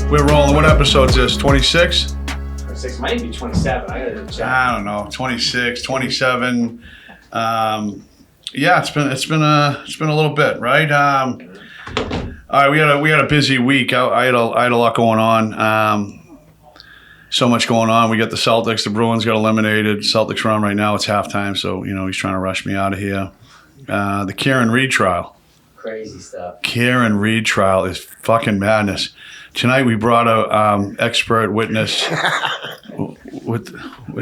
We're rolling. What episode's this? 26? 26 might be 27. I gotta check. I don't know. 26, 27. Yeah, it's been a little bit, right? All right, we had a busy week. I had a lot going on. So much going on. We got the Celtics. The Bruins got eliminated. Celtics are on right now. It's halftime, so he's trying to rush me out of here. The Karen Reed trial. Crazy stuff. Karen Reed trial is fucking madness. Tonight we brought a expert witness with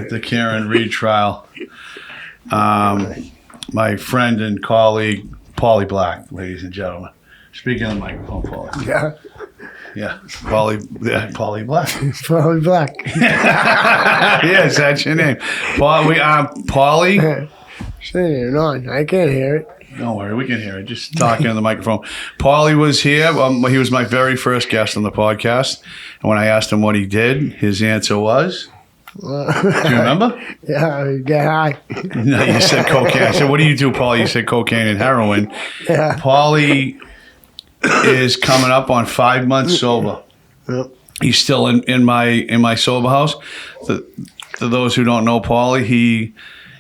the Karen Reed trial. My friend and colleague, Paulie Black, ladies and gentlemen. Speaking of the microphone, Paulie. Yeah, Paulie Black. Paulie Black. Yes, that's your name. Paulie. Say it on. I can't hear it. Don't worry, we can hear it. Just talking on the microphone. Paulie was here. He was my very first guest on the podcast. And when I asked him what he did, his answer was... Do you remember? Yeah, get high. No, you said cocaine. I said, what do you do, Paulie? You said cocaine and heroin. Yeah. Paulie is coming up on 5 months sober. Yep. He's still in my sober house. To those who don't know Paulie,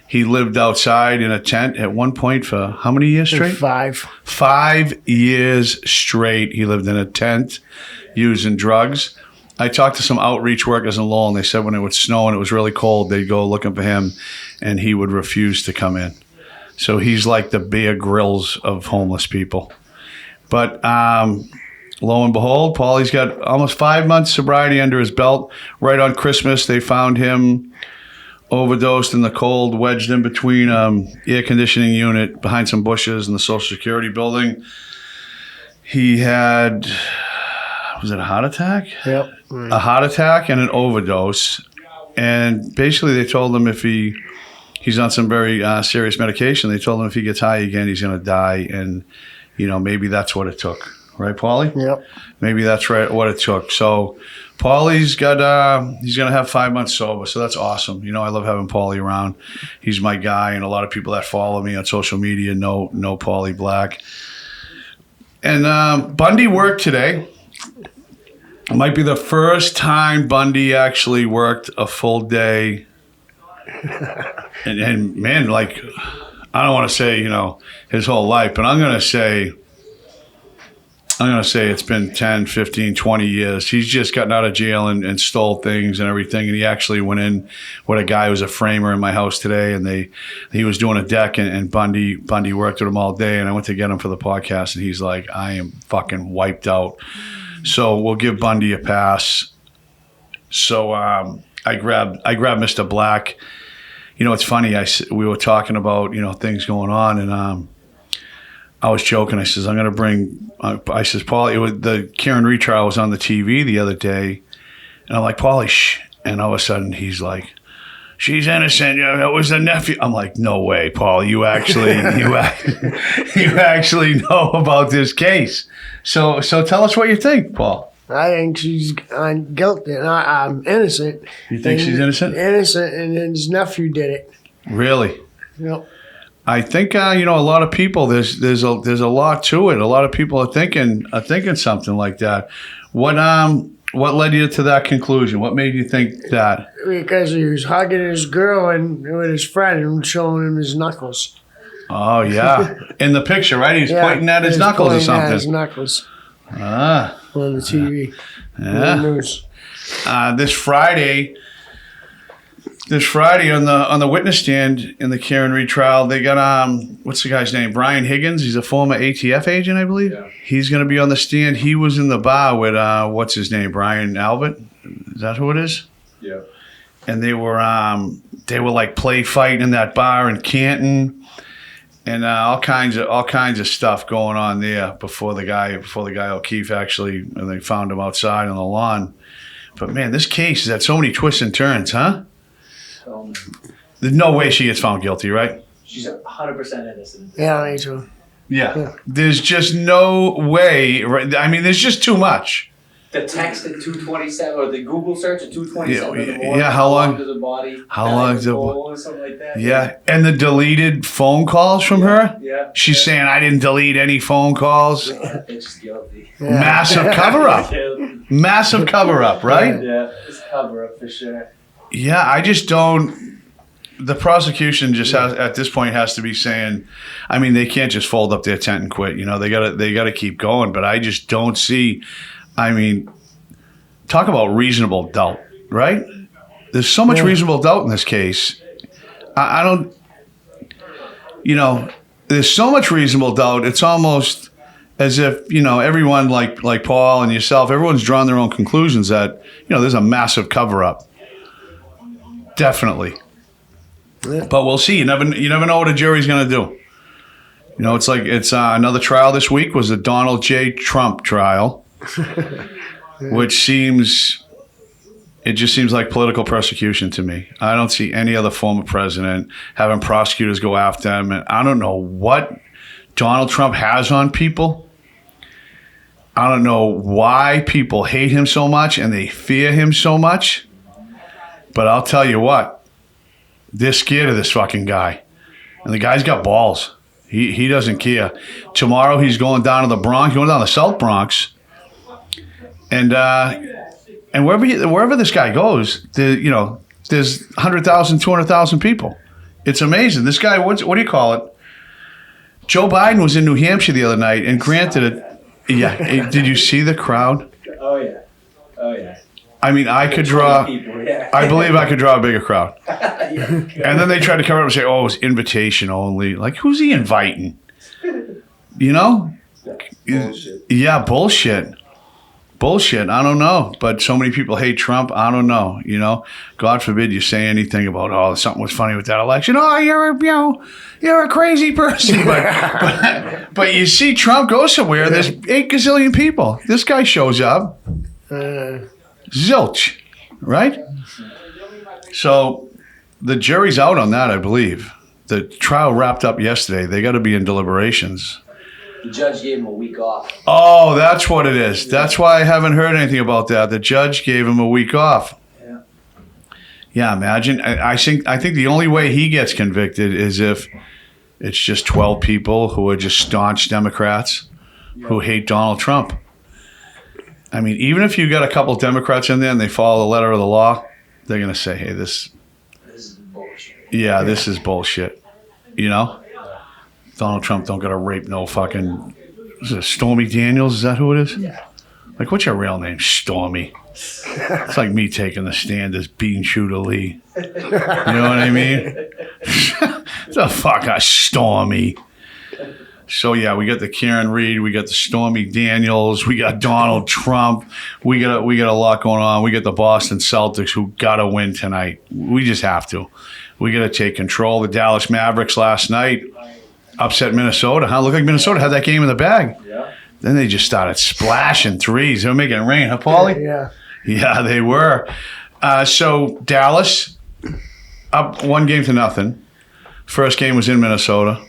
he lived outside in a tent at one point for how many years straight? 5. 5 years straight. He lived in a tent using drugs. I talked to some outreach workers in Lowell, and they said when it would snow and it was really cold, they'd go looking for him, and he would refuse to come in. So he's like the Bear Grylls of homeless people. But lo and behold, Paulie's got almost 5 months sobriety under his belt. Right on Christmas, they found him overdosed in the cold, wedged in between air conditioning unit behind some bushes in the Social Security building. He had, was it a heart attack? Yep. A heart attack and an overdose. And basically they told him if he's on some very serious medication, they told him if he gets high again, he's going to die. And, maybe that's what it took. Right, Paulie? Yep. Maybe that's right what it took. So Paulie's got he's gonna have 5 months sober, so that's awesome. I love having Paulie around. He's my guy, and a lot of people that follow me on social media know Paulie Black. And Bundy worked today. It might be the first time Bundy actually worked a full day. and man, like, I don't want to say his whole life, but I'm gonna say it's been 10, 15, 20 years. He's just gotten out of jail and stole things and everything. And he actually went in with a guy who was a framer in my house today. And he was doing a deck, and Bundy worked with him all day. And I went to get him for the podcast, and he's like, I am fucking wiped out. So we'll give Bundy a pass. So I grabbed Mr. Black. It's funny. We were talking about, things going on, and I was joking. I says, I'm going to bring, I says, Paulie, the Karen Reed trial was on the TV the other day. And I'm like, Paulie, shh. And all of a sudden he's like, she's innocent. It was a nephew. I'm like, no way, Paul. You actually know about this case. So tell us what you think, Paul. I think she's guilty. I'm innocent. You think she's innocent? Innocent, and his nephew did it. Really? Yep. I think a lot of people there's a lot to it. A lot of people are thinking something like that. What led you to that conclusion? What made you think that? Because he was hugging his girl and with his friend and showing him his knuckles. Oh yeah, in the picture, right? He's pointing at his knuckles or something. At his knuckles. Ah, on the TV. Yeah. On the news. This Friday on the witness stand in the Karen Reed trial, they got what's the guy's name? Brian Higgins. He's a former ATF agent, I believe. Yeah. He's going to be on the stand. He was in the bar with what's his name? Brian Albert. Is that who it is? Yeah. And they were like play fighting in that bar in Canton, and all kinds of stuff going on there before the guy O'Keefe actually, and they found him outside on the lawn. But man, this case has had so many twists and turns, huh? There's no way she gets found guilty, right? She's 100% innocent. Yeah, me too. Yeah. There's just no way. Right? I mean, there's just too much. The text at 2:27 or the Google search at 2:27 in the morning. Yeah, how long does the body? How long does it? Or something like that. Yeah, and the deleted phone calls from her. Yeah. She's saying I didn't delete any phone calls. Yeah, it's just guilty. Yeah. Massive cover up. Massive cover up, right? Yeah, it's cover up for sure. Yeah, I just don't. The prosecution just has at this point has to be saying, I mean, they can't just fold up their tent and quit. You know, they gotta keep going. But I just don't see. I mean, talk about reasonable doubt, right? There's so much reasonable doubt in this case. I don't. You know, there's so much reasonable doubt. It's almost as if, you know, everyone like Paul and yourself, everyone's drawn their own conclusions that, you know, there's a massive cover up. Definitely. Yeah. But we'll see. You never know what a jury's going to do. You know, it's like another trial this week was the Donald J. Trump trial, which just seems like political persecution to me. I don't see any other former president having prosecutors go after him. And I don't know what Donald Trump has on people. I don't know why people hate him so much and they fear him so much. But I'll tell you what, they're scared of this fucking guy. And the guy's got balls. He doesn't care. Tomorrow he's going down to the Bronx, going down to the South Bronx. And wherever this guy goes, there's 100,000, 200,000 people. It's amazing. This guy, what do you call it? Joe Biden was in New Hampshire the other night, and granted it. Yeah, did you see the crowd? Oh yeah. I mean, I could draw. People, yeah. I believe I could draw a bigger crowd. Yeah. And then they tried to cover it up and say, "Oh, it was invitation only." Like, who's he inviting? You know? Bullshit. Yeah, bullshit. I don't know. But so many people hate Trump. I don't know. You know, God forbid you say anything about, oh, something was funny with that election. Oh, you're a crazy person. But you see Trump go somewhere, there's 8 gazillion people. This guy shows up. Zilch. Right? So the jury's out on that, I believe. The trial wrapped up yesterday. They got to be in deliberations. The judge gave him a week off. Oh, that's what it is. That's why I haven't heard anything about that. The judge gave him a week off. Yeah. Yeah, imagine. I think the only way he gets convicted is if it's just 12 people who are just staunch Democrats who hate Donald Trump. I mean, even if you got a couple Democrats in there and they follow the letter of the law, they're going to say, hey, this is bullshit. Yeah, this is bullshit. You know? Donald Trump don't got to rape no fucking... Is it Stormy Daniels? Is that who it is? Yeah. Like, what's your real name? Stormy. It's like me taking the stand as Beanshooter Lee. You know what I mean? The fuck, Stormy. So, yeah, we got the Karen Reed, we got the Stormy Daniels, we got Donald Trump, we got a lot going on. We got the Boston Celtics who got to win tonight. We just have to. We got to take control. The Dallas Mavericks last night upset Minnesota. Huh? Looked like Minnesota had that game in the bag. Yeah. Then they just started splashing threes. They were making it rain, huh, Paulie? Yeah. Yeah, they were. So Dallas up 1-0. First game was in Minnesota.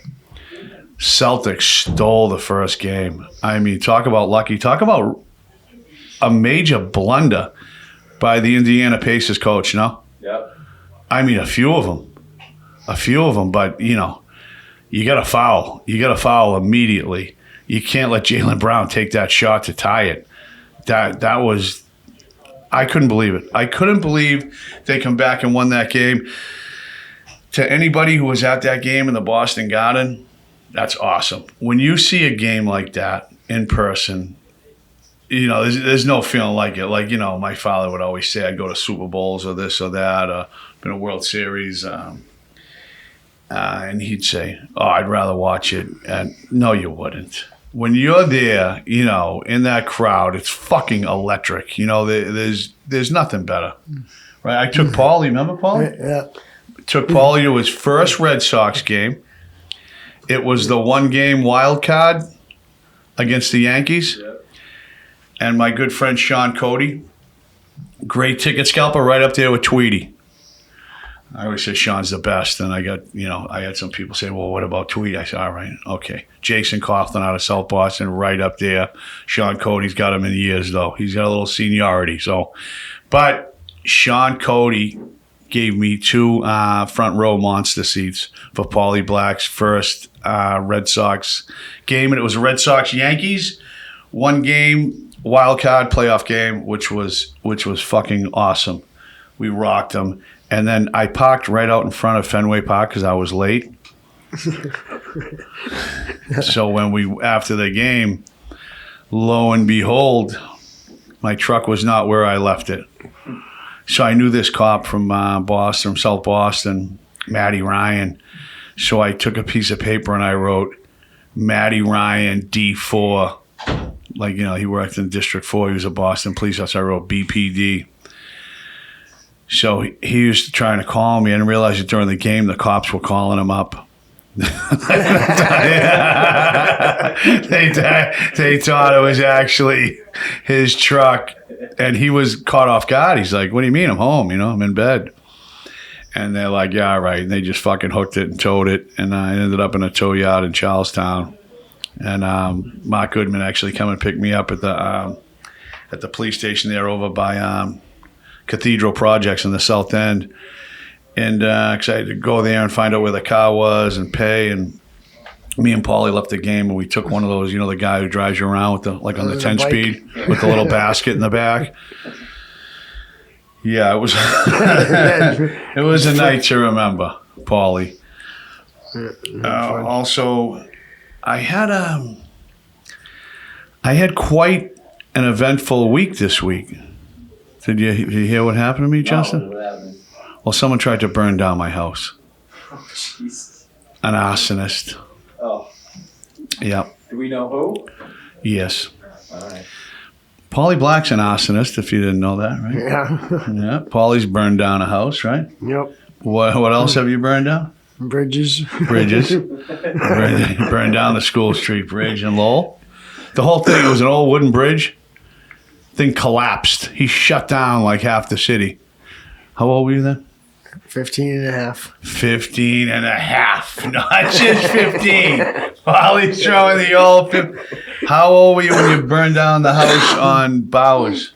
Celtics stole the first game. I mean, talk about lucky. Talk about a major blunder by the Indiana Pacers coach, no? Yep. I mean, a few of them. But, you know, you got to foul. You got to foul immediately. You can't let Jaylen Brown take that shot to tie it. That was... I couldn't believe it. I couldn't believe they come back and won that game. To anybody who was at that game in the Boston Garden, that's awesome. When you see a game like that in person, you know, there's no feeling like it. Like, you know, my father would always say I'd go to Super Bowls or this or that, been a World Series. And he'd say, oh, I'd rather watch it. And no, you wouldn't. When you're there, you know, in that crowd, it's fucking electric. You know, there's nothing better. Right? I took Paulie, remember Paulie? Yeah. Took Paulie to his first Red Sox game. It was the 1-game wild card against the Yankees. Yep. And my good friend Sean Cody, great ticket scalper, right up there with Tweety. I always say Sean's the best, and I had some people say, well, what about Tweet? I said, all right, okay. Jason Coughlin out of South Boston, right up there. Sean Cody's got him in years, though. He's got a little seniority. But Sean Cody gave me 2 front row monster seats for Paulie Black's first Red Sox game, and it was Red Sox Yankees. 1 game, wild card playoff game, which was fucking awesome. We rocked them. And then I parked right out in front of Fenway Park because I was late. So after the game, lo and behold, my truck was not where I left it. So I knew this cop from Boston, from South Boston, Matty Ryan. So I took a piece of paper and I wrote Matty Ryan D4. Like, he worked in District 4. He was a Boston police officer. I wrote BPD. So he was trying to call me. I didn't realize that during the game, the cops were calling him up. They thought it was actually his truck. And he was caught off guard. He's like, what do you mean? I'm home, I'm in bed. And they're like, yeah, all right. And they just fucking hooked it and towed it. And I ended up in a tow yard in Charlestown. And Mark Goodman actually come and pick me up at the police station there over by Cathedral Projects in the South End. And cause I had to go there and find out where the car was and pay. And me and Paulie left the game, and we took one of those, the guy who drives you around with on the 10-speed with the little basket in the back. Yeah, it was it was a night to remember, Paulie. Also, I had quite an eventful week this week. Did you hear what happened to me, Justin? No, what happened? Well, someone tried to burn down my house. Oh, Jesus. An arsonist. Oh. Yep. Do we know who? Yes. All right. Paulie Black's an arsonist, if you didn't know that, right? Yeah. Yeah. Paulie's burned down a house, right? Yep. What else have you burned down? Bridges. Bridges. Burned down the School Street Bridge in Lowell. The whole thing, it was an old wooden bridge. Thing collapsed. He shut down like half the city. How old were you then? 15 and a half. 15 and a half. Not just 15. Paulie's throwing the old 50. How old were you when you burned down the house on Bowers?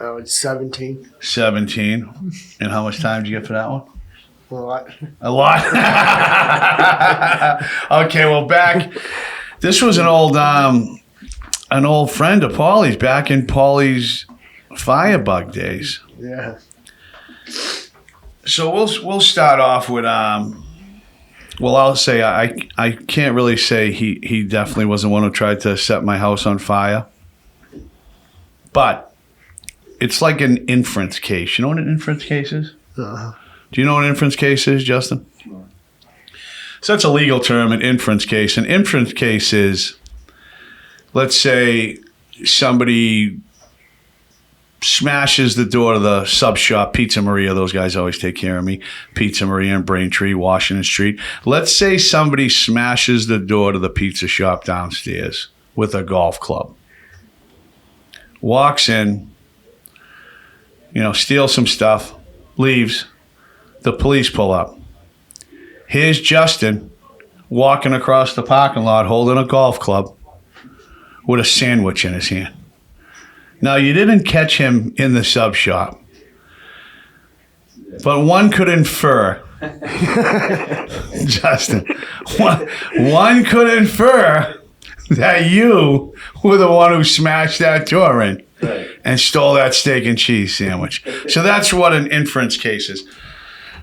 I was 17. 17. And how much time did you get for that one? A lot. A lot. Okay, well, back. This was an old friend of Paulie's back in Paulie's Firebug days. Yeah. So we'll start off with well, I'll say I can't really say he definitely wasn't one who tried to set my house on fire, but it's like an inference case. You know what an inference case is? Uh-huh. Do you know what an inference case is, Justin? So that's a legal term, an inference case. An inference case is, let's say somebody smashes the door to the sub shop, Pizza Maria. Those guys always take care of me. Pizza Maria in Braintree, Washington Street. Let's say somebody smashes the door to the pizza shop downstairs with a golf club. Walks in, steals some stuff, leaves. The police pull up. Here's Justin walking across the parking lot holding a golf club with a sandwich in his hand. Now, you didn't catch him in the sub shop, but one could infer, Justin, one could infer that you were the one who smashed that door in and stole that steak and cheese sandwich. So that's what an inference case is.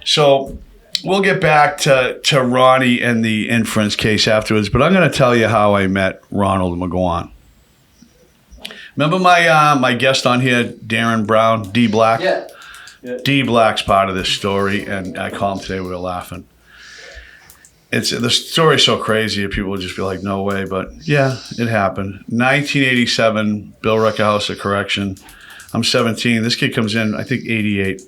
So we'll get back to Ronnie and the inference case afterwards, but I'm going to tell you how I met Ronald Maguan. Remember my guest on here, Darren Brown, D Black? Yeah. D Black's part of this story, and I called him today. We were laughing. The story's so crazy, people will just be like, "No way!" But yeah, it happened. 1987, Billerica House of Correction. I'm 17. This kid comes in, I think 88.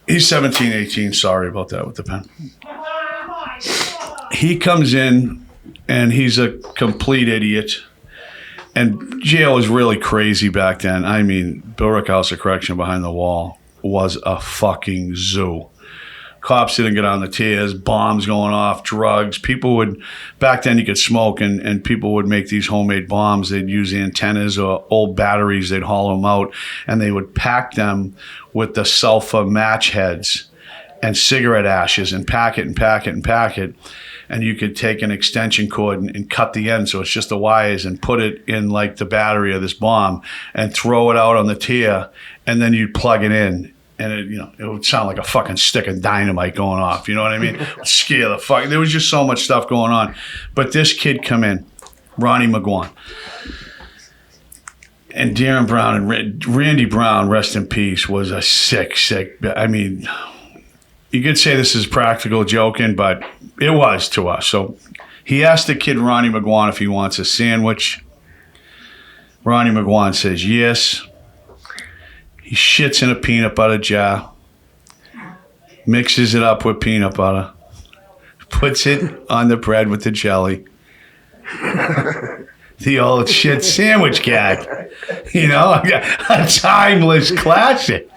He's 17, 18. Sorry about that with the pen. He comes in, and he's a complete idiot. And jail was really crazy back then. I mean, Billerica House of Correction behind the wall was a fucking zoo. Cops didn't get on the tears, bombs going off, drugs. People would, back then you could smoke and people would make these homemade bombs. They'd use antennas or old batteries. They'd hollow them out and they would pack them with the sulfur match heads and cigarette ashes and pack it and pack it and pack it. And you could take an extension cord and cut the end so it's just the wires and put it in like the battery of this bomb and throw it out on the tier, and then you'd plug it in. And it would sound like a fucking stick of dynamite going off. You know what I mean? It would scare the fuck. There was just so much stuff going on. But this kid come in, Ronnie Maguan. And Darren Brown and Randy Brown, rest in peace, was a sick. I mean, you could say this is practical joking, but it was to us. So he asked the kid Ronnie Maguan if he wants a sandwich. Ronnie Maguan says yes. He shits in a peanut butter jar, mixes it up with peanut butter, puts it on the bread with the jelly. The old shit sandwich gag. You know, a timeless classic.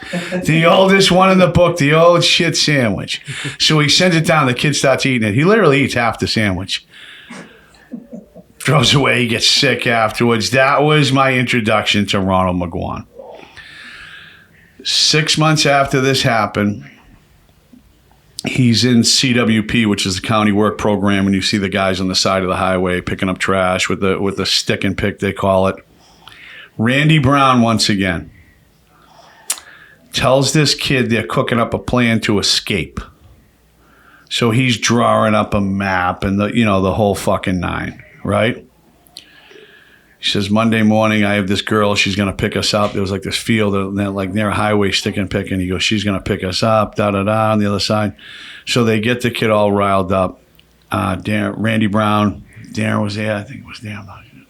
The oldest one in the book, the old shit sandwich. So he sends it down, the kid starts eating it. He literally eats half the sandwich. Throws away, he gets sick afterwards. That was my introduction to Ronald Maguan. 6 months after this happened, he's in CWP, which is the county work program, and you see the guys on the side of the highway picking up trash with the stick and pick, they call it. Randy Brown, once again, tells this kid they're cooking up a plan to escape. So he's drawing up a map and the whole fucking nine, right? He says, Monday morning, I have this girl. She's going to pick us up. There was like this field, like near a highway, stick and pick. And he goes, she's going to pick us up, on the other side. So they get the kid all riled up. Randy Brown, Darren was there. I think it was Darren.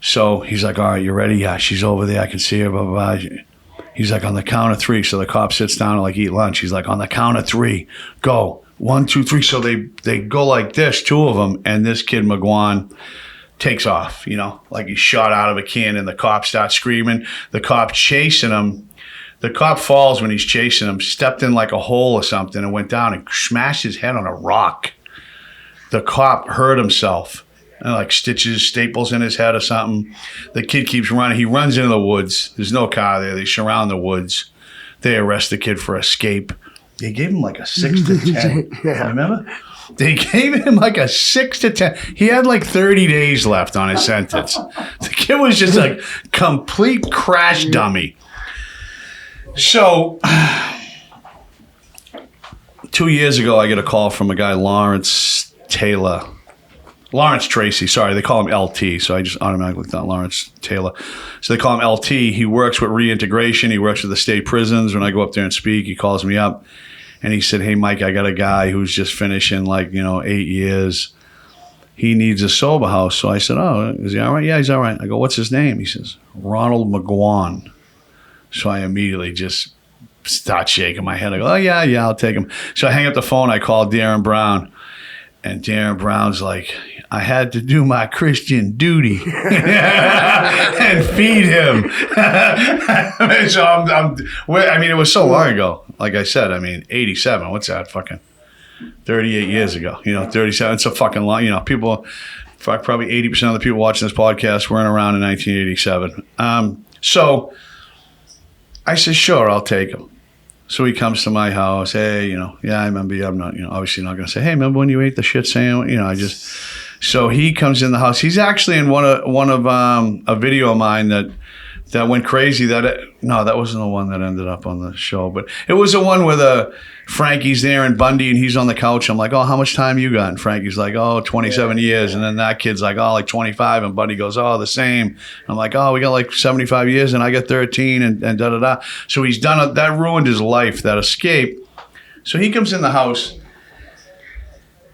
So he's like, all right, you ready? Yeah, she's over there. I can see her, blah, blah, blah. He's like, on the count of three. So the cop sits down and like eat lunch. He's like, on the count of three, go. 1, 2, 3. So they go like this, two of them. And this kid, Maguan, takes off, like he's shot out of a cannon. The cop starts screaming. The cop chasing him. The cop falls when he's chasing him, stepped in like a hole or something and went down and smashed his head on a rock. The cop hurt himself, like staples in his head or something. The kid keeps running. He runs into the woods. There's no car there. They surround the woods. They arrest the kid for escape. They gave him like a 6 to 10. Yeah. Remember? They gave him like a 6 to 10. He had like 30 days left on his sentence. The kid was just like complete crash dummy. So 2 years ago, I get a call from a guy, Lawrence Tracy, sorry. They call him LT, so I just automatically thought Lawrence Taylor. So they call him LT. He works with reintegration. He works with the state prisons. When I go up there and speak, he calls me up. And he said, hey, Mike, I got a guy who's just finishing 8 years. He needs a sober house. So I said, oh, is he all right? Yeah, he's all right. I go, what's his name? He says, Ronald Maguan. So I immediately just start shaking my head. I go, oh, yeah, I'll take him. So I hang up the phone. I call Darren Brown. And Darren Brown's like, I had to do my Christian duty and feed him. So it was so long ago. Like I said, 87. What's that? Fucking 38 years ago. 37. It's a fucking long, people, probably 80% of the people watching this podcast weren't around in 1987. So I said, sure, I'll take him. So he comes to my house. Hey, yeah, I remember you. I'm not, obviously not going to say, hey, remember when you ate the shit sandwich? So he comes in the house. He's actually in one of a video of mine that went crazy. That wasn't the one that ended up on the show, but it was the one where Frankie's there and Bundy and he's on the couch. I'm like, oh, how much time you got? And Frankie's like, oh, 27 years. And then that kid's like, oh, like 25. And Bundy goes, oh, the same. I'm like, oh, we got like 75 years and I got 13 and da-da-da. So he's done that ruined his life, that escape. So he comes in the house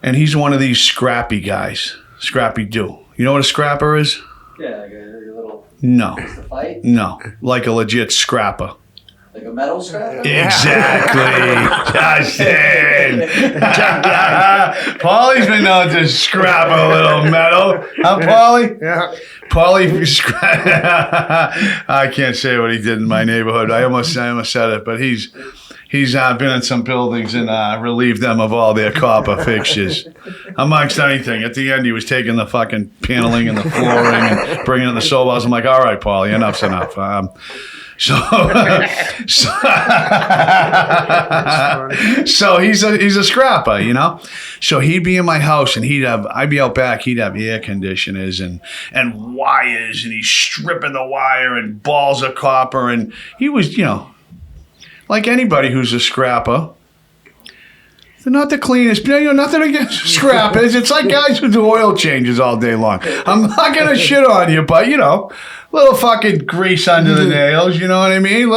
and he's one of these scrappy guys. Scrappy do. You know what a scrapper is? Yeah, like a little... No. To fight? No. Like a legit scrapper. Like a metal scrapper? Exactly. Justin. Paulie's been known to scrap a little metal. Huh, Paulie? Yeah. Paulie, I can't say what he did in my neighborhood. I almost said it, but He's been in some buildings and relieved them of all their copper fixtures, amongst anything. At the end, he was taking the fucking paneling and the flooring and bringing it in the soul house. I'm like, all right, Paulie, enough's enough. So he's a scrapper, you know. So he'd be in my house, and I'd be out back. He'd have air conditioners and wires, and he's stripping the wire and balls of copper, and he was, you know, like anybody who's a scrapper. They're not the cleanest. You know, nothing against scrappers. It's like guys who do oil changes all day long. I'm not gonna shit on you, but you know, little fucking grease under the nails. You know what I mean?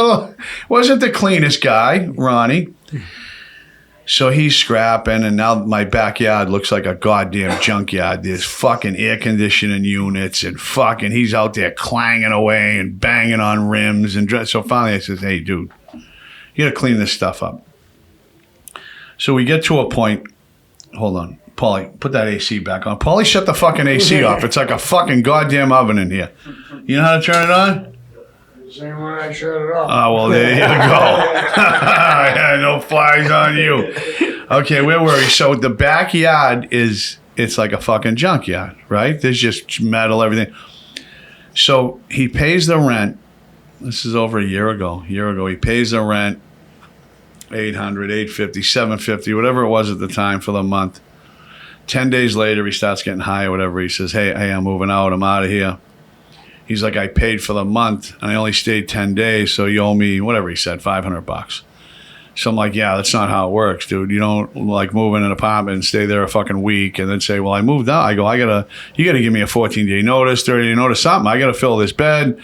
Wasn't the cleanest guy, Ronnie. So he's scrapping, and now my backyard looks like a goddamn junkyard. There's fucking air conditioning units, and fucking he's out there clanging away and banging on rims. So finally I says, hey, dude, you gotta clean this stuff up. So we get to a point. Hold on. Paulie, put that AC back on. Paulie, shut the fucking AC off. It's like a fucking goddamn oven in here. You know how to turn it on? Same when I shut it off. Oh, well, there you go. Yeah, no flies on you. Okay, where were we? So the backyard it's like a fucking junkyard, right? There's just metal, everything. So he pays the rent. This is over a year ago. He pays the rent, $800, $850, $750, whatever it was at the time for the month. 10 days later, he starts getting high or whatever. He says, hey, I'm moving out. I'm out of here. He's like, I paid for the month, and I only stayed 10 days, so you owe me, whatever he said, $500. So I'm like, yeah, that's not how it works, dude. You don't, like, move in an apartment and stay there a fucking week and then say, well, I moved out. I go, you got to give me a 14-day notice, 30-day notice, something. I got to fill this bed.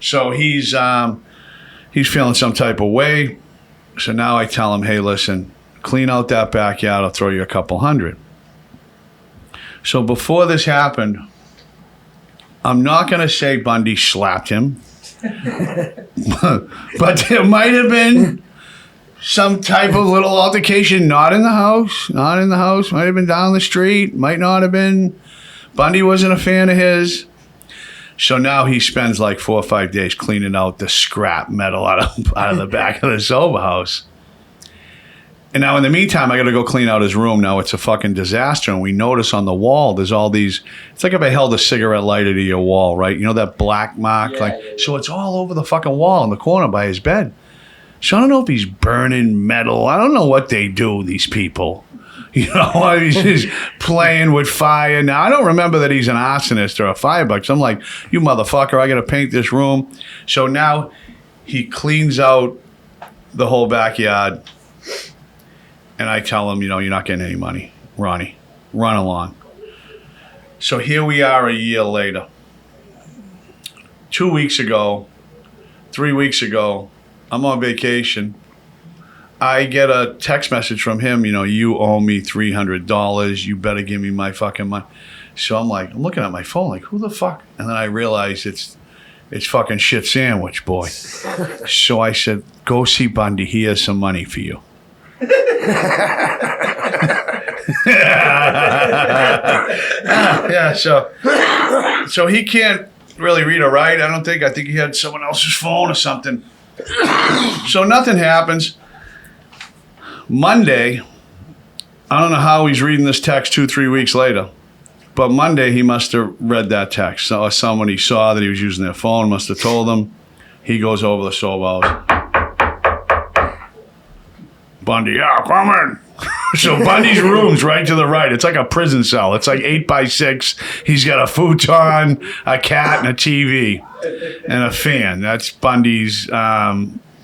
So he's feeling some type of way. So now I tell him, hey, listen, clean out that backyard. I'll throw you a couple $100. So before this happened, I'm not going to say Bundy slapped him, but there might have been some type of little altercation, not in the house, might have been down the street, might not have been. Bundy wasn't a fan of his. So now he spends like 4 or 5 days cleaning out the scrap metal out of the back of the sober house. And now in the meantime, I got to go clean out his room. Now it's a fucking disaster. And we notice on the wall, there's all these, it's like if I held a cigarette lighter to your wall, right? You know that black mark? Yeah. So it's all over the fucking wall in the corner by his bed. So I don't know if he's burning metal. I don't know what they do, these people. You know, he's just playing with fire. Now, I don't remember that he's an arsonist or a firebug. So I'm like, you motherfucker, I got to paint this room. So now he cleans out the whole backyard. And I tell him, you know, you're not getting any money, Ronnie. Run along. So here we are a year later. 2 weeks ago, 3 weeks ago, I'm on vacation. I get a text message from him, you know, you owe me $300. You better give me my fucking money. So I'm looking at my phone, like, who the fuck? And then I realize it's fucking Shit Sandwich Boy. So I said, go see Bundy. He has some money for you. Yeah, so he can't really read or write, I don't think. I think he had someone else's phone or something. So nothing happens. Monday, I don't know how he's reading this text 2-3 weeks later, but Monday he must have read that text. So someone he saw that he was using their phone must have told him. He goes over the soul house. Bundy, yeah, come in. So Bundy's room's right to the right. It's like a prison cell. It's like 8x6. He's got a futon, a cat, and a TV, and a fan. That's Bundy's.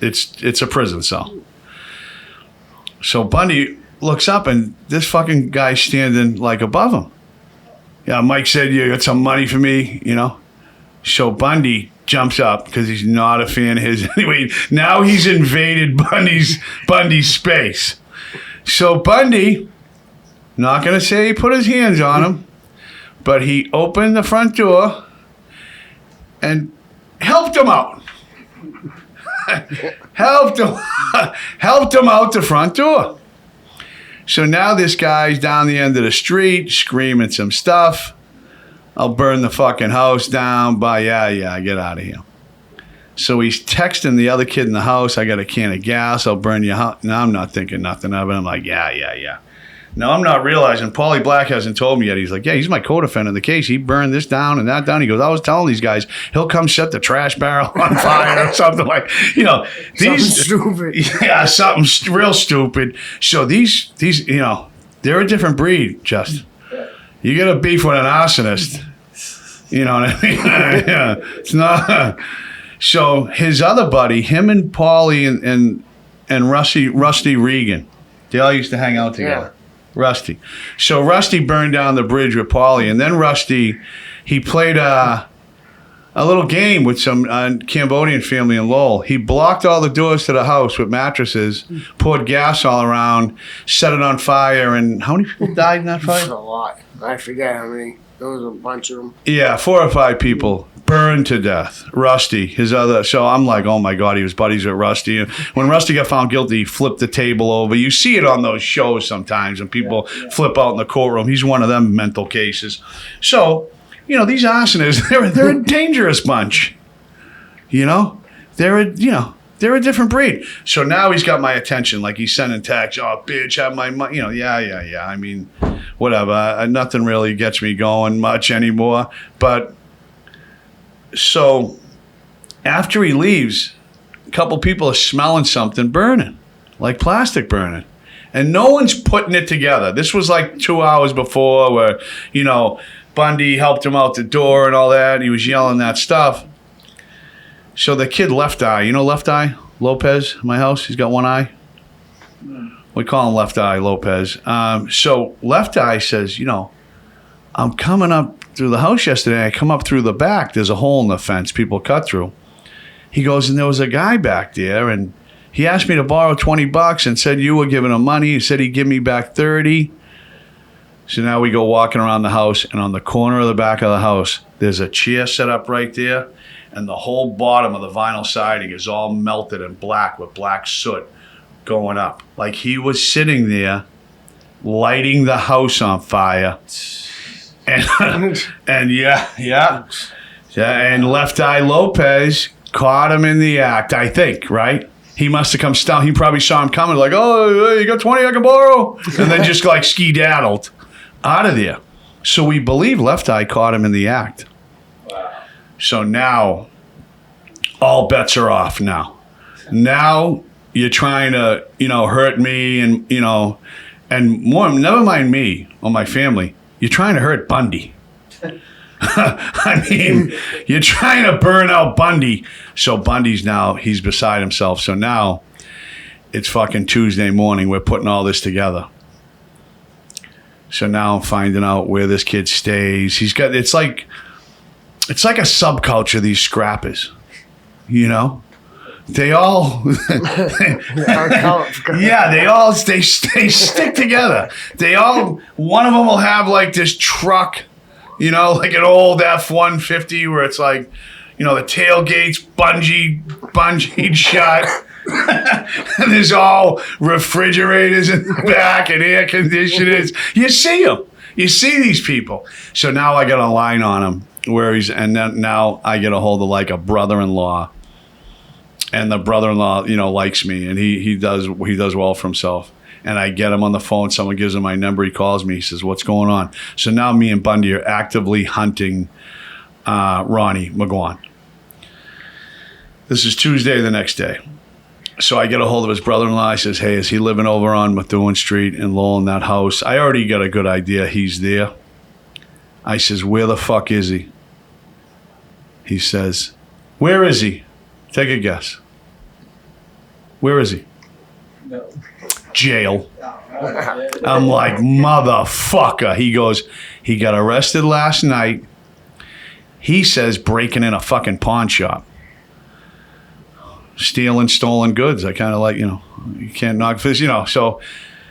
It's a prison cell. So Bundy looks up, and this fucking guy's standing like above him. Yeah, Mike said you got some money for me, you know. So Bundy jumps up because he's not a fan of his. Anyway, now he's invaded Bundy's space. So Bundy, not going to say he put his hands on him, but he opened the front door and helped him out. helped him out the front door. So now this guy's down the end of the street screaming some stuff. I'll burn the fucking house down. Yeah, get out of here. So he's texting the other kid in the house, I got a can of gas, I'll burn your house. Now I'm not thinking nothing of it. I'm like, yeah. Now I'm not realizing Paulie Black hasn't told me yet. He's like, yeah, he's my co-defendant in the case. He burned this down and that down. He goes, I was telling these guys, he'll come set the trash barrel on fire or something like, these. Something stupid. Yeah, something real stupid. So these, they're a different breed, Justin. You get a beef with an arsonist. You know what I mean? Yeah, it's not. So his other buddy, him and Paulie and Rusty Regan, they all used to hang out together. Yeah. Rusty. So Rusty burned down the bridge with Paulie, and then Rusty, he played a little game with some Cambodian family in Lowell. He blocked all the doors to the house with mattresses, poured gas all around, set it on fire, and how many people died in that fire? A lot. I forget how many. There was a bunch of them. Yeah, 4 or 5 people burned to death. Rusty, his other. So I'm like, oh my God, he was buddies with Rusty. And when Rusty got found guilty, he flipped the table over. You see it on those shows sometimes when people flip out in the courtroom. He's one of them mental cases. So, these arsonists, they're a dangerous bunch. They're a different breed. So now he's got my attention. Like he's sending texts, oh, bitch, have my money. Yeah. I mean, whatever. Nothing really gets me going much anymore. But so after he leaves, a couple people are smelling something burning, like plastic burning. And no one's putting it together. This was like 2 hours before where, Bundy helped him out the door and all that. He was yelling that stuff. So the kid Left Eye, Left Eye Lopez in my house? He's got one eye. We call him Left Eye Lopez. So Left Eye says, I'm coming up through the house yesterday. I come up through the back. There's a hole in the fence people cut through. He goes, and there was a guy back there, and he asked me to borrow $20 and said you were giving him money. He said he'd give me back 30. So now we go walking around the house, and on the corner of the back of the house, there's a chair set up right there, and the whole bottom of the vinyl siding is all melted and black with black soot going up. Like he was sitting there lighting the house on fire. And yeah. And Left Eye Lopez caught him in the act, I think, right? He must have come down. He probably saw him coming like, oh, you got 20 I can borrow? And then just like ski-daddled out of there. So we believe Left Eye caught him in the act. Wow. So now all bets are off now. Now you're trying to, hurt me and more, never mind me or my family. You're trying to hurt Bundy. I mean, you're trying to burn out Bundy. So Bundy's now, he's beside himself. So now it's fucking Tuesday morning. We're putting all this together. So now I'm finding out where this kid stays. It's like a subculture, these scrappers, They all, they stick together. One of them will have like this truck, like an old F-150 where it's like, the tailgate's bungeed shut. And there's all refrigerators in the back and air conditioners. You see them. You see these people. So now I got a line on him and then now I get a hold of like a brother-in-law. And the brother-in-law, likes me, and he does well for himself. And I get him on the phone. Someone gives him my number. He calls me. He says, "What's going on?" So now me and Bundy are actively hunting Ronnie Maguan. This is Tuesday, the next day. So I get a hold of his brother-in-law. I says, "Hey, is he living over on Methuen Street in Lowell in that house?" I already got a good idea he's there. I says, "Where the fuck is he?" He says, "Where is he?" Take a guess. Where is he? No. Jail. I'm like, motherfucker. He goes, he got arrested last night. He says breaking in a fucking pawn shop. Stealing stolen goods. I kind of like, you can't knock this,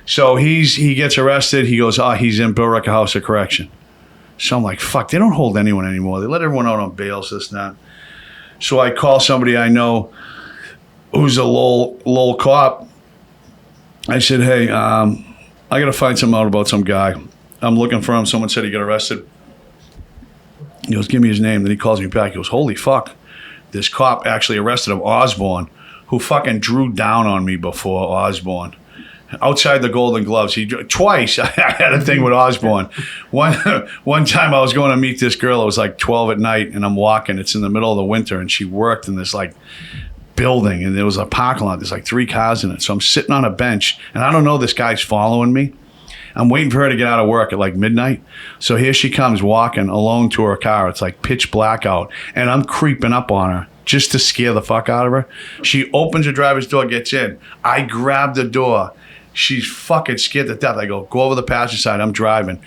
So he gets arrested. He goes, he's in Billerica House of Correction. So I'm like, fuck, they don't hold anyone anymore. They let everyone out on bail, this and that. So I call somebody I know who's a Lowell cop. I said, hey, I got to find something out about some guy. I'm looking for him. Someone said he got arrested. He goes, give me his name. Then he calls me back. He goes, holy fuck. this cop actually arrested him, Osborne, who fucking drew down on me before Osborne. Outside the Golden Gloves, twice I had a thing with Osborne. One time I was going to meet this girl. It was like 12 at night, and I'm walking. It's in the middle of the winter, and she worked in this like building, and there was a parking lot. There's like 3 cars in it. So I'm sitting on a bench, and I don't know this guy's following me. I'm waiting for her to get out of work at like midnight. So here she comes walking alone to her car. It's like pitch black out, and I'm creeping up on her just to scare the fuck out of her. She opens her driver's door, gets in. I grab the door. She's fucking scared to death. I go over the passenger side. I'm driving.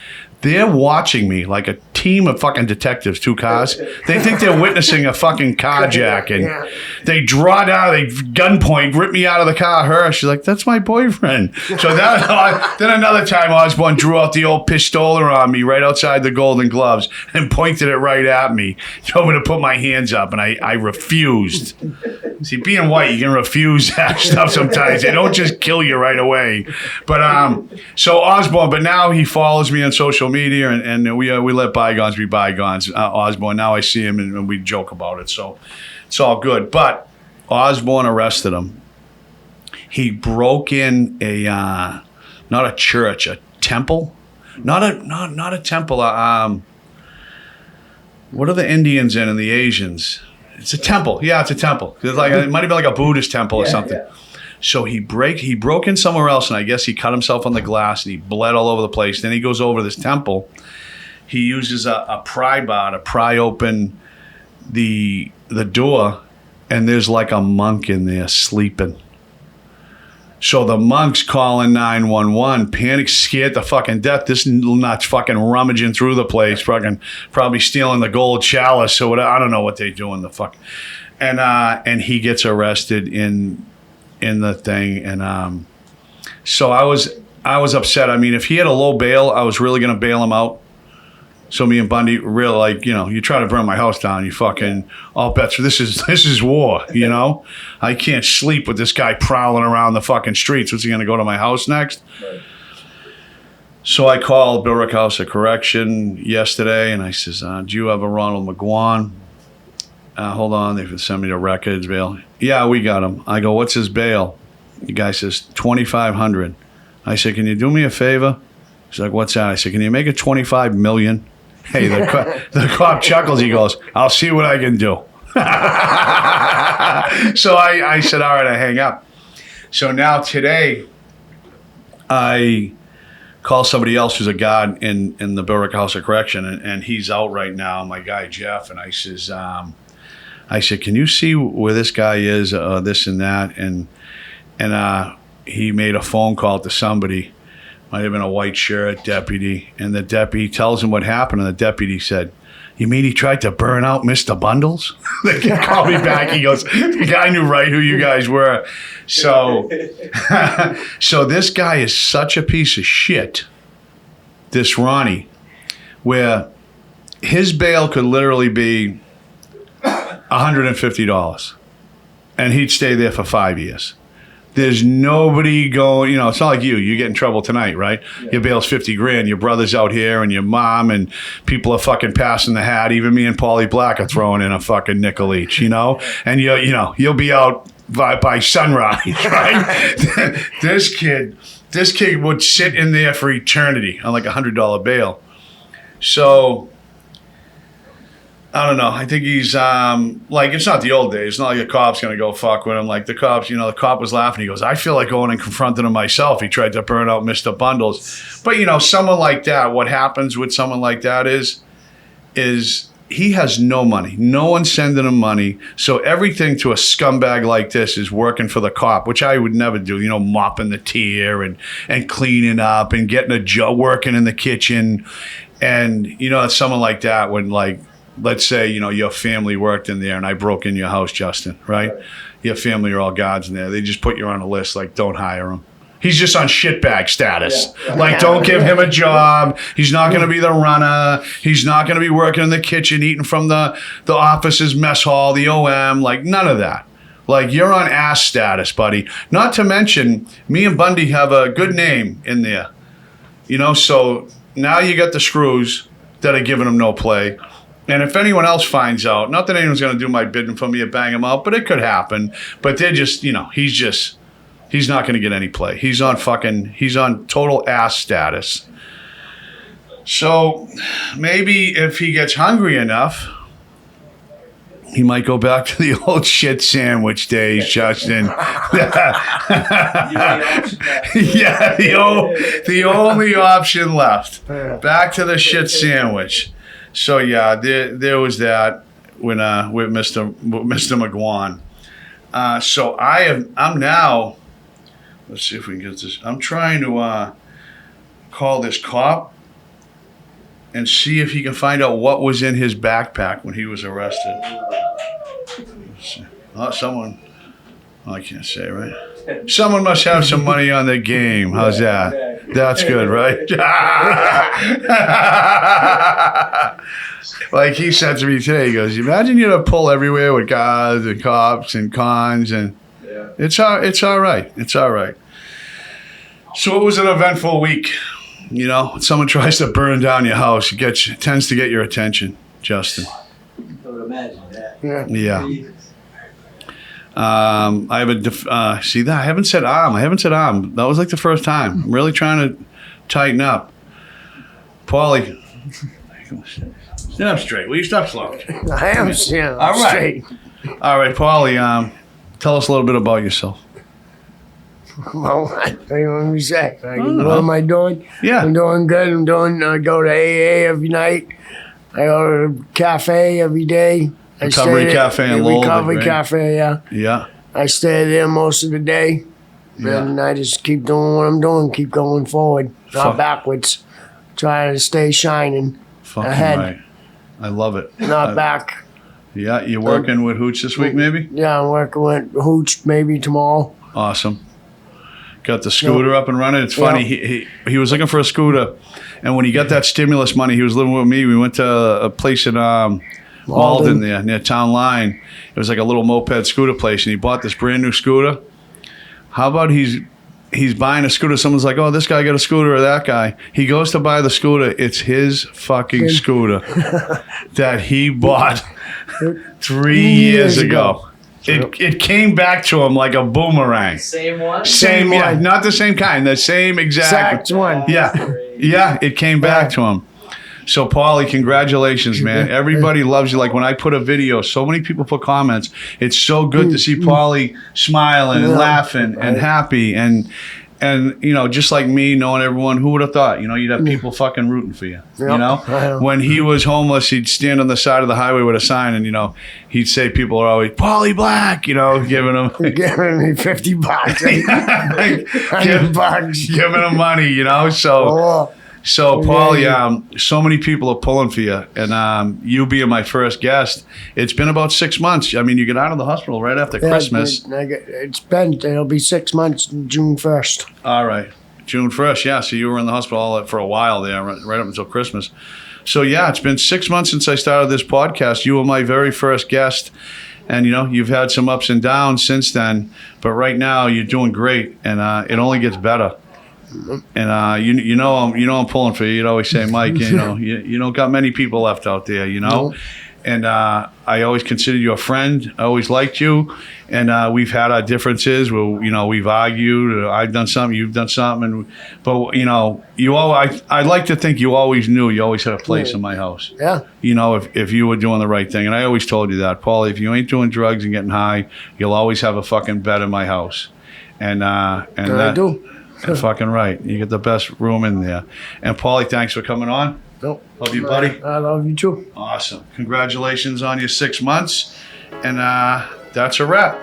They're watching me like a team of fucking detectives, 2 cars. They think they're witnessing a fucking carjacking. Yeah. They draw down, they gunpoint, rip me out of the car. Her, she's like, that's my boyfriend. So then another time Osborne drew out the old pistola on me right outside the Golden Gloves and pointed it right at me. Told me to put my hands up, and I refused. See, being white, you can refuse that stuff sometimes. They don't just kill you right away. But so Osborne, but now he follows me on social media, and we let bygones be bygones. Osborne, now I see him and we joke about it, so it's all good. But Osborne arrested him. He broke in a not a church, a temple, not a temple. What are the Indians in and the Asians? It's a temple. Yeah, it's a temple. It's like it might have been like a Buddhist temple or something. Yeah. So he broke in somewhere else, and I guess he cut himself on the glass, and he bled all over the place. Then he goes over to this temple. He uses a pry bar to pry open the door, and there's like a monk in there sleeping. So the monk's calling 911, panic, scared to fucking death. This nut's fucking rummaging through the place, fucking probably stealing the gold chalice or whatever. I don't know what they do in the fuck. And he gets arrested in the thing, and so I was upset. I mean, if he had a low bail, I was really gonna bail him out. So me and Bundy really, like, you know, you try to burn my house down, you fucking all bets. This is war, you know. I can't sleep with this guy prowling around the fucking streets. What's he gonna go to my house next? Right. So I called Billerick House of Correction yesterday, and I says, "Do you have a Ronald Maguan?" Hold on, they send me the records, bail. Yeah, we got him. I go, what's his bail? The guy says, $2,500. I said, can you do me a favor? He's like, what's that? I said, can you make it $25 million? Hey, the cop chuckles. He goes, I'll see what I can do. So I said, all right, I hang up. So now today, I call somebody else who's a guard in the Billerick House of Correction, and he's out right now, my guy Jeff, and I said, can you see where this guy is, this and that? And he made a phone call to somebody, might have been a white shirt deputy, and the deputy tells him what happened, and the deputy said, you mean he tried to burn out Mr. Bundles? They called me back. He goes, the guy knew right who you guys were. So, so this guy is such a piece of shit, this Ronnie, where his bail could literally be $150, and he'd stay there for 5 years. There's nobody going, you know, it's not like you get in trouble tonight, right? Yeah. Your bail's $50,000, your brother's out here, and your mom, and people are fucking passing the hat. Even me and Paulie Black are throwing in a fucking nickel each, you know? And you'll be out by sunrise, right? This kid would sit in there for eternity on like $100 bail. So I don't know. I think he's like, it's not the old days. It's not like a cop's going to go fuck with him. Like the cops, the cop was laughing. He goes, I feel like going and confronting him myself. He tried to burn out Mr. Bundles. But, someone like that, what happens with someone like that is he has no money. No one's sending him money. So everything to a scumbag like this is working for the cop, which I would never do, mopping the tier and cleaning up and getting a job, working in the kitchen. And, it's someone like that when, like, let's say, your family worked in there and I broke in your house, Justin, right? Your family are all guards in there. They just put you on a list, like, don't hire him. He's just on shitbag status. Yeah. Like, don't give him a job. He's not going to be the runner. He's not going to be working in the kitchen, eating from the office's mess hall, the OM, like, none of that. Like, you're on ass status, buddy. Not to mention, me and Bundy have a good name in there. So now you got the screws that are giving him no play. And if anyone else finds out, not that anyone's going to do my bidding for me or bang him out, but it could happen. But they're just, he's not going to get any play. He's on total ass status. So maybe if he gets hungry enough, he might go back to the old shit sandwich days, Justin. Yeah, the only option left. Back to the shit sandwich. So yeah, there was that when with Mr. Maguan. So I'm now. Let's see if we can get this. I'm trying to call this cop and see if he can find out what was in his backpack when he was arrested. Oh, someone. Oh, I can't say, right? Someone must have some money on their game. How's that? That's good, right? Like he said to me today, he goes, imagine you had to pull everywhere with guards and cops and cons, and it's all right. It's all right. So it was an eventful week. When someone tries to burn down your house, it tends to get your attention, Justin. I would imagine that. Yeah. I have see that I haven't said arm. That was like the first time. I'm really trying to tighten up. Paulie, stand up straight. Will you stop slouching? I am standing All right. straight. All right, Paulie. Tell us a little bit about yourself. Well, what do you want me to say? What am I doing? Yeah. I'm doing good. I go to AA every night. I go to a cafe every day. Recovery cafe in Lowell. Recovery cafe, yeah. Yeah. I stay there most of the day. And I just keep doing what I'm doing, keep going forward, not backwards. Trying to stay shining. Fucking ahead. right. I love it. Not back. Yeah, you're working with Hooch this week, maybe? Yeah, I'm working with Hooch maybe tomorrow. Awesome. Got the scooter up and running. It's funny. He was looking for a scooter, and when he got that stimulus money, he was living with me. We went to a place in Malden there near Town Line. It was like a little moped scooter place, and he bought this brand new scooter. How about he's buying a scooter? Someone's like, "Oh, this guy got a scooter," or that guy. He goes to buy the scooter. It's his fucking scooter that he bought 3 years ago. It came back to him like a boomerang. Same one? Same, yeah, not the same kind, the same exact one. Yeah, it came back to him. So, Paulie, congratulations, man. Everybody loves you. Like, when I put a video, so many people put comments. It's so good to see Paulie smiling and laughing and happy. And just like me, knowing everyone, who would have thought, you'd have people fucking rooting for you. When he was homeless, he'd stand on the side of the highway with a sign, and, he'd say people are always, Paulie Black, giving him. Giving me $50. Giving him money, So, Paulie, so many people are pulling for you, and you being my first guest, it's been about 6 months. I mean, you get out of the hospital right after Christmas. It'll be 6 months, June 1st. All right, June 1st, yeah. So you were in the hospital for a while there, right up until Christmas. So, yeah, it's been 6 months since I started this podcast. You were my very first guest, and, you've had some ups and downs since then, but right now you're doing great, and it only gets better. And I'm pulling for you. You'd always say, Mike, you don't got many people left out there, No. And I always considered you a friend. I always liked you, and we've had our differences. We've argued. I've done something, you've done something, but I'd like to think you always knew you always had a place in my house. Yeah. If you were doing the right thing, and I always told you that, Paulie, if you ain't doing drugs and getting high, you'll always have a fucking bed in my house. And I do. You're fucking right. You get the best room in there. And Paulie, thanks for coming on. Nope. Love you, buddy. I love you too. Awesome. Congratulations on your 6 months. And that's a wrap.